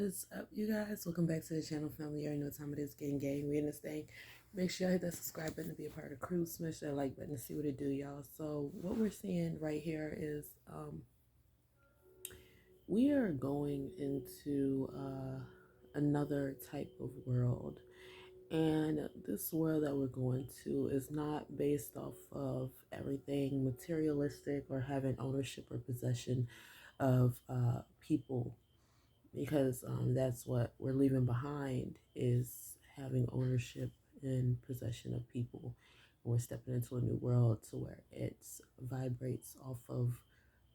is up, you guys? Welcome back to the channel, family. You already know what time it is. Gang. We in this thing. Make sure y'all hit that subscribe button to be a part of the crew. Smash that like button to see what it do, y'all. So what we're seeing right here is we are going into another type of world. And this world that we're going to is not based off of everything materialistic or having ownership or possession of people, because that's what we're leaving behind, is having ownership and possession of people. And we're stepping into a new world to where it vibrates off of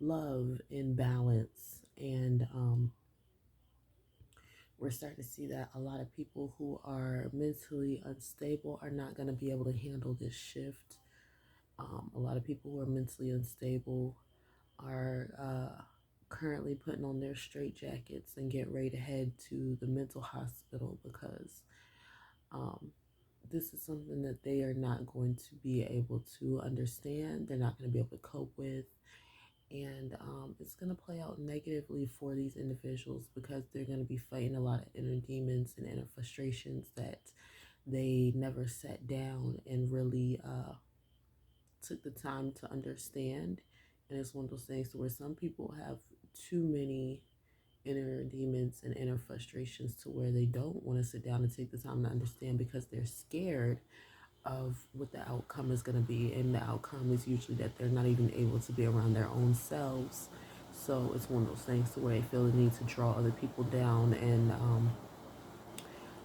love and balance. And we're starting to see that a lot of people who are mentally unstable are not going to be able to handle this shift. A lot of people who are mentally unstable are currently putting on their straitjackets and get ready to head to the mental hospital, because um, this is something that they are not going to be able to understand. They're not going to be able to cope with. And it's going to play out negatively for these individuals, because they're going to be fighting a lot of inner demons and inner frustrations that they never sat down and really took the time to understand. And it's one of those things where some people have too many inner demons and inner frustrations to where they don't want to sit down and take the time to understand, because they're scared of what the outcome is going to be. And the outcome is usually that they're not even able to be around their own selves. So it's one of those things to where they feel the need to draw other people down and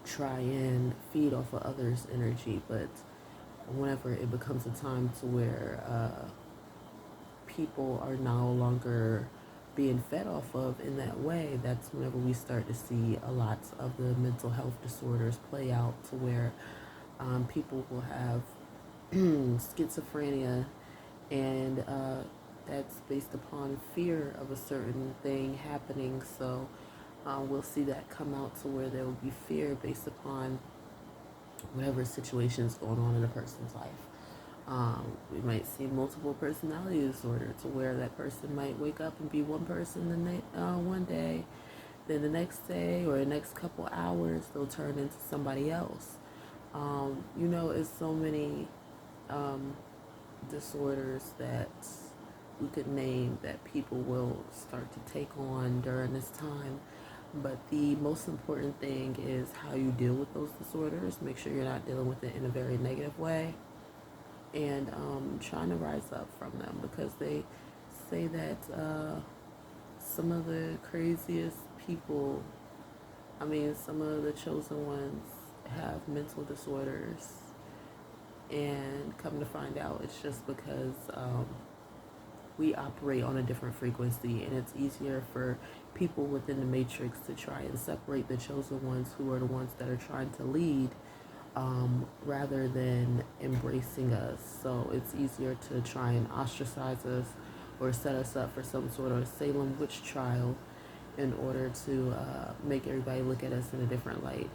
try and feed off of others' energy. But whenever it becomes a time to where people are no longer being fed off of in that way, that's whenever we start to see a lot of the mental health disorders play out, to where people will have schizophrenia, and that's based upon fear of a certain thing happening. So we'll see that come out to where there will be fear based upon whatever situation is going on in a person's life. We might see multiple personality disorder, to where that person might wake up and be one person one day, then the next day or the next couple hours they'll turn into somebody else. It's so many disorders that we could name that people will start to take on during this time. But the most important thing is how you deal with those disorders. Make sure you're not dealing with it in a very negative way, and trying to rise up from them, because they say that some of the craziest people, some of the chosen ones, have mental disorders, and come to find out it's just because we operate on a different frequency, and it's easier for people within the matrix to try and separate the chosen ones, who are the ones that are trying to lead, rather than embracing us. So it's easier to try and ostracize us or set us up for some sort of Salem witch trial, in order to make everybody look at us in a different light.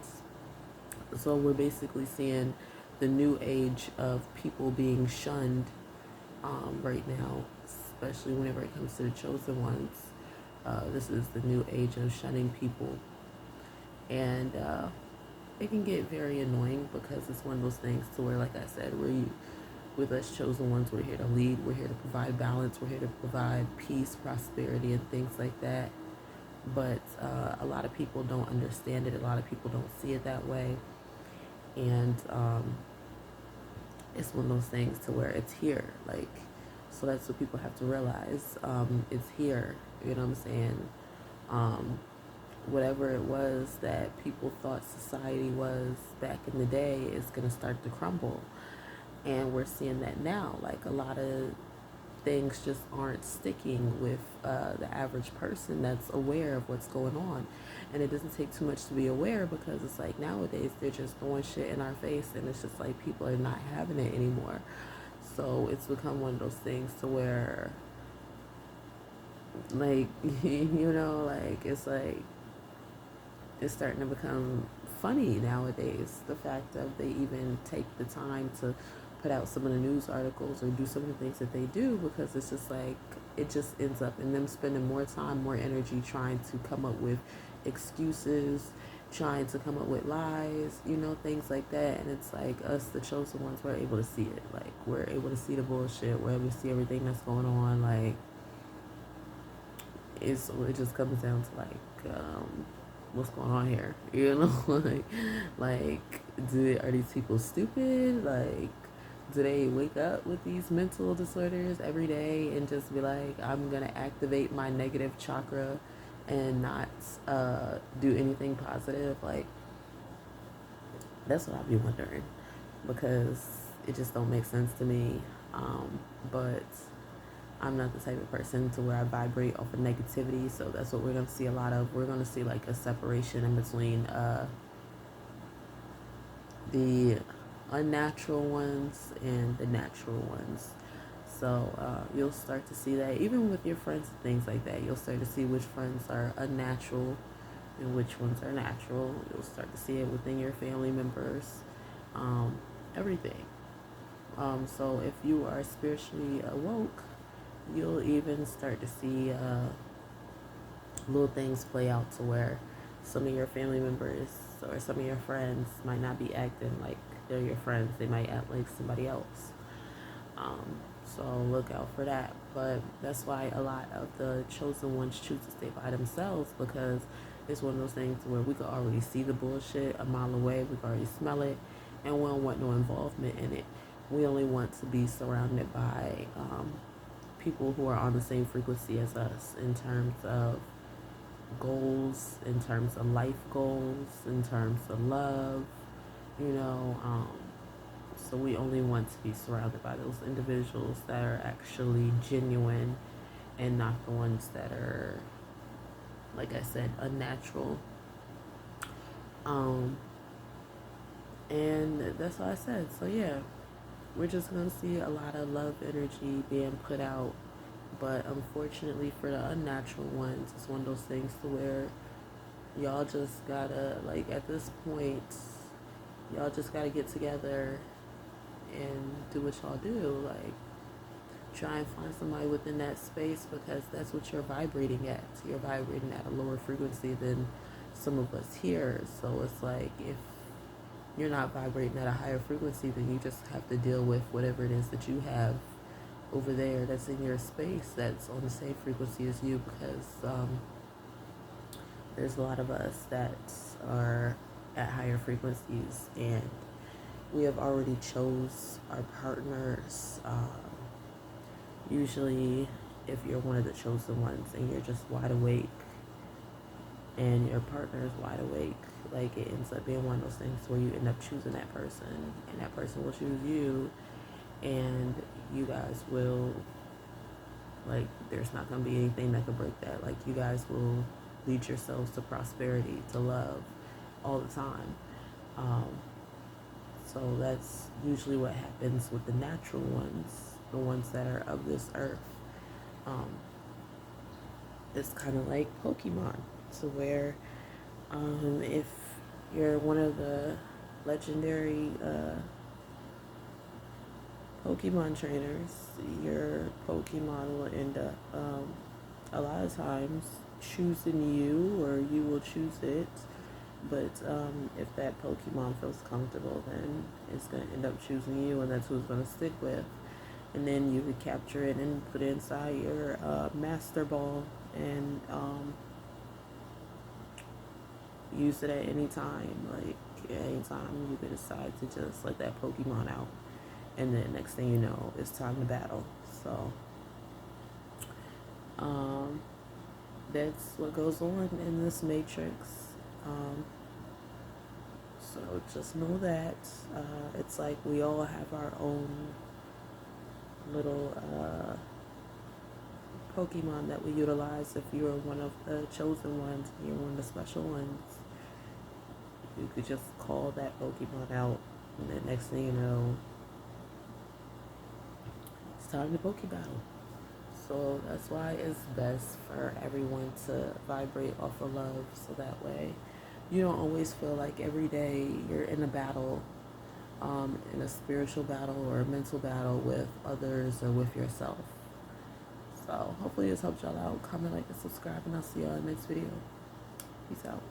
So we're basically seeing the new age of people being shunned right now, especially whenever it comes to the chosen ones. This is the new age of shunning people. And it can get very annoying, because it's one of those things to where, like I said, with us chosen ones, we're here to lead, we're here to provide balance, we're here to provide peace, prosperity, and things like that. But a lot of people don't understand it. A lot of people don't see it that way. And it's one of those things to where it's here. So that's what people have to realize. It's here. You know what I'm saying? Whatever it was that people thought society was back in the day is going to start to crumble. And we're seeing that now. Like, a lot of things just aren't sticking with the average person that's aware of what's going on. And it doesn't take too much to be aware, because it's like nowadays they're just throwing shit in our face, and it's just like people are not having it anymore. So it's become one of those things to where, like, it's like, it's starting to become funny nowadays, the fact that they even take the time to put out some of the news articles or do some of the things that they do, because it's just like, it just ends up in them spending more time, more energy trying to come up with excuses, trying to come up with lies, things like that. And it's like us, the chosen ones, we're able to see it. Like, we're able to see the bullshit, we're able to see everything that's going on. Like, it just comes down to like, what's going on here, like are these people stupid? Like, do they wake up with these mental disorders every day and just be like, I'm gonna activate my negative chakra and not do anything positive? Like, that's what I'd be wondering, because it just don't make sense to me. But I'm not the type of person to where I vibrate off of negativity, so that's what we're gonna see a lot of. We're gonna see like a separation in between the unnatural ones and the natural ones. So you'll start to see that even with your friends and things like that. You'll start to see which friends are unnatural and which ones are natural. You'll start to see it within your family members, everything. So if you are spiritually awoke, you'll even start to see little things play out to where some of your family members or some of your friends might not be acting like they're your friends. They might act like somebody else. So look out for that. But that's why a lot of the chosen ones choose to stay by themselves, because it's one of those things where we could already see the bullshit a mile away. We can already smell it, and we don't want no involvement in it. We only want to be surrounded by people who are on the same frequency as us in terms of goals, in terms of life goals, in terms of love, you know. So we only want to be surrounded by those individuals that are actually genuine and not the ones that are, like I said, unnatural. And that's what I said. So yeah, we're just going to see a lot of love energy being put out. But unfortunately for the unnatural ones, it's one of those things to where y'all just gotta, like, at this point, y'all just gotta get together and do what y'all do. Like, try and find somebody within that space, because that's what you're vibrating at. You're vibrating at a lower frequency than some of us here. So it's like, if you're not vibrating at a higher frequency, then you just have to deal with whatever it is that you have over there that's in your space that's on the same frequency as you, because there's a lot of us that are at higher frequencies, and we have already chose our partners. Usually if you're one of the chosen ones and you're just wide awake and your partner is wide awake, like, it ends up being one of those things where you end up choosing that person, and that person will choose you, and you guys will, like, there's not going to be anything that could break that. Like, you guys will lead yourselves to prosperity, to love all the time. So that's usually what happens with the natural ones, the ones that are of this earth. It's kind of like Pokemon, to where if you're one of the legendary Pokemon trainers, your Pokemon will end up a lot of times choosing you, or you will choose it. But if that Pokemon feels comfortable, then it's going to end up choosing you, and that's who it's going to stick with. And then you could capture it and put it inside your Master Ball and use it at any time. Like, at any time you can decide to just let that Pokemon out. And then next thing you know, it's time to battle. So that's what goes on in this matrix. So just know that it's like we all have our own little Pokemon that we utilize. If you're one of the chosen ones, you're one of the special ones, you could just call that Pokemon out, and then next thing you know, it's time to Pokebattle. So that's why it's best for everyone to vibrate off of love, so that way you don't always feel like every day you're in a battle, in a spiritual battle or a mental battle with others or with yourself. So hopefully this helped y'all out. Comment, like, and subscribe, and I'll see y'all in the next video. Peace out.